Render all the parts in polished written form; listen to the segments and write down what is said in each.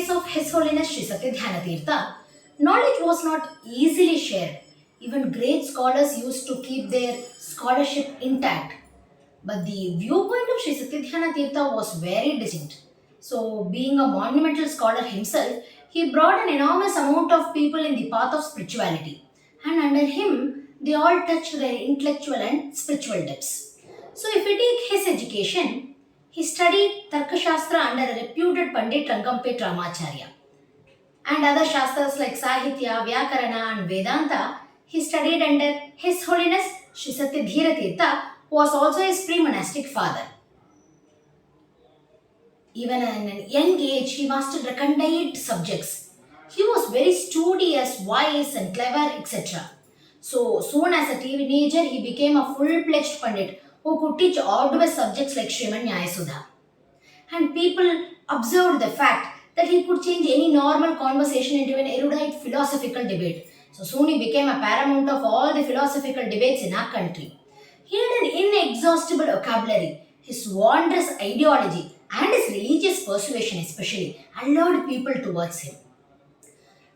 days of His Holiness Sri Satyadhyanateertha, knowledge was not easily shared. Even great scholars used to keep their scholarship intact. But the viewpoint of Sri Satyadhyanateertha was very distinct. So, being a monumental scholar himself, he brought an enormous amount of people in the path of spirituality. And under him, they all touched their intellectual and spiritual depths. So, if we take his education, he studied Tarkashastra under a reputed Pandit Rangampet Ramacharya. And other Shastras like Sahitya, Vyakarana and Vedanta, he studied under His Holiness Sri Satyadhyanateertha, who was also his pre-monastic father. Even at an young age, he mastered recondite subjects. He was very studious, wise and clever, etc. So soon as a teenager, he became a full-fledged Pandit who could teach arduous subjects like Srimad Nyayasudha. And people observed the fact that he could change any normal conversation into an erudite philosophical debate. So soon he became a paramount of all the philosophical debates in our country. He had an inexhaustible vocabulary. His wondrous ideology and his religious persuasion especially allured people towards him.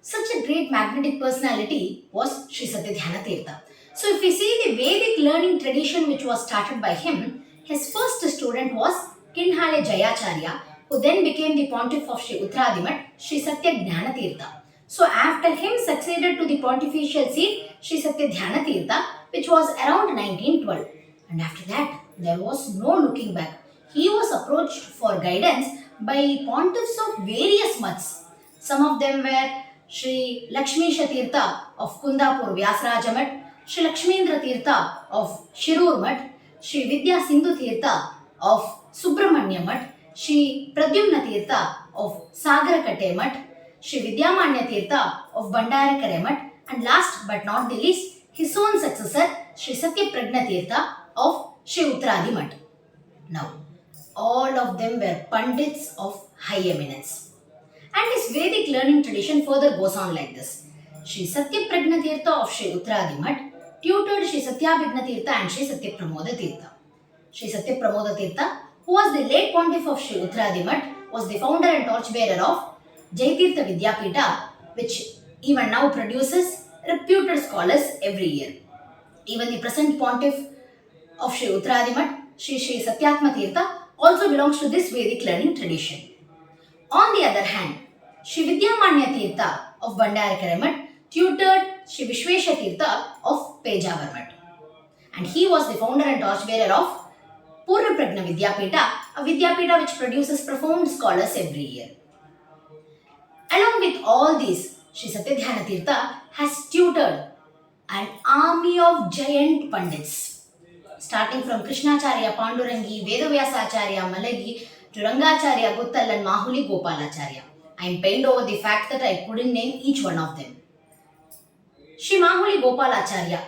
Such a great magnetic personality was Sri Satyadhyanateertha. So if we see the Vedic learning tradition which was started by him, his first student was Kinhale Jayacharya, who then became the pontiff of Sri Uttaradimat, Sri Satyadhyanateertha. So after him succeeded to the pontifical seat Sri Satyadhyanateertha, which was around 1912. And after that, there was no looking back. He was approached for guidance by pontiffs of various mats. Some of them were Sri Lakshmisha Tirtha of Kundapur Vyasraja Mat, Sri Lakshmendra Tirtha of Shirur Mat, Sri Vidya Sindhu Tirtha of Subramanya Mat, Sri Pradyumna Tirtha of Sagarakatte Mat, Sri Vidyamanya Tirtha of Bandarakare Mat, and last but not the least, his own successor, Sri Satyaprajnateertha of Sri Uttaradi Mat. Now, all of them were Pandits of high eminence. And his Vedic learning tradition further goes on like this. Sri Satyaprajnateertha of Sri Uttaradi Mat tutored Sri Satyabhignateertha and Sri Satyapramodateertha. Sri Satyapramodateertha, who was the late pontiff of Sri Uttaradi Mat, was the founder and torchbearer of Jaitirtha Vidyapita, which even now produces reputed scholars every year. Even the present pontiff of Sri Uttaradi Mat, Sri Satyatmateertha, also belongs to this Vedic learning tradition. On the other hand, Sri Vidyamanya Tirtha of Bandarakare Mat tutored Sri Vishwesha Tirtha of Pejavar Mat. And he was the founder and torchbearer of Purna Prajna Vidyapita, a Vidyapita which produces profound scholars every year. Along with all these, Sri Satyadhyanateertha has tutored an army of giant Pandits, starting from Krishnacharya, Pandurangi, Vedavyasacharya, Malagi, to Rangacharya, Guttal and Mahuli Gopalacharya. I am pained over the fact that I couldn't name each one of them. Sri Mahuli Gopalacharya,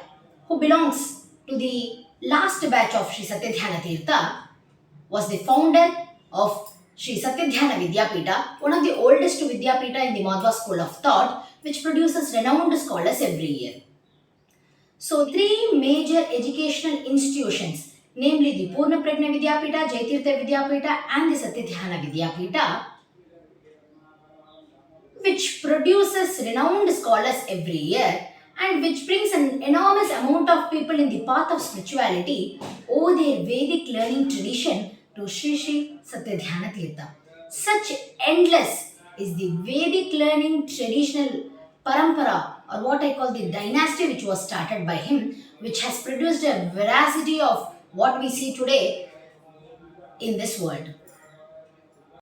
who belongs to the last batch of Sri Satyadhyanateertha, was the founder of Sri Satyadhyana Vidyapita, one of the oldest Vidyapita in the Madhva school of thought, which produces renowned scholars every year. So, three major educational institutions, namely the Purna Prajna Vidyapita, Jaitirtha Vidyapita and the Satyadhyana Vidyapita, which produces renowned scholars every year and which brings an enormous amount of people in the path of spirituality owe their Vedic learning tradition to Sri Satyadhyanateertha. Such endless is the Vedic learning traditional parampara, or what I call the dynasty which was started by him, which has produced a veracity of what we see today in this world.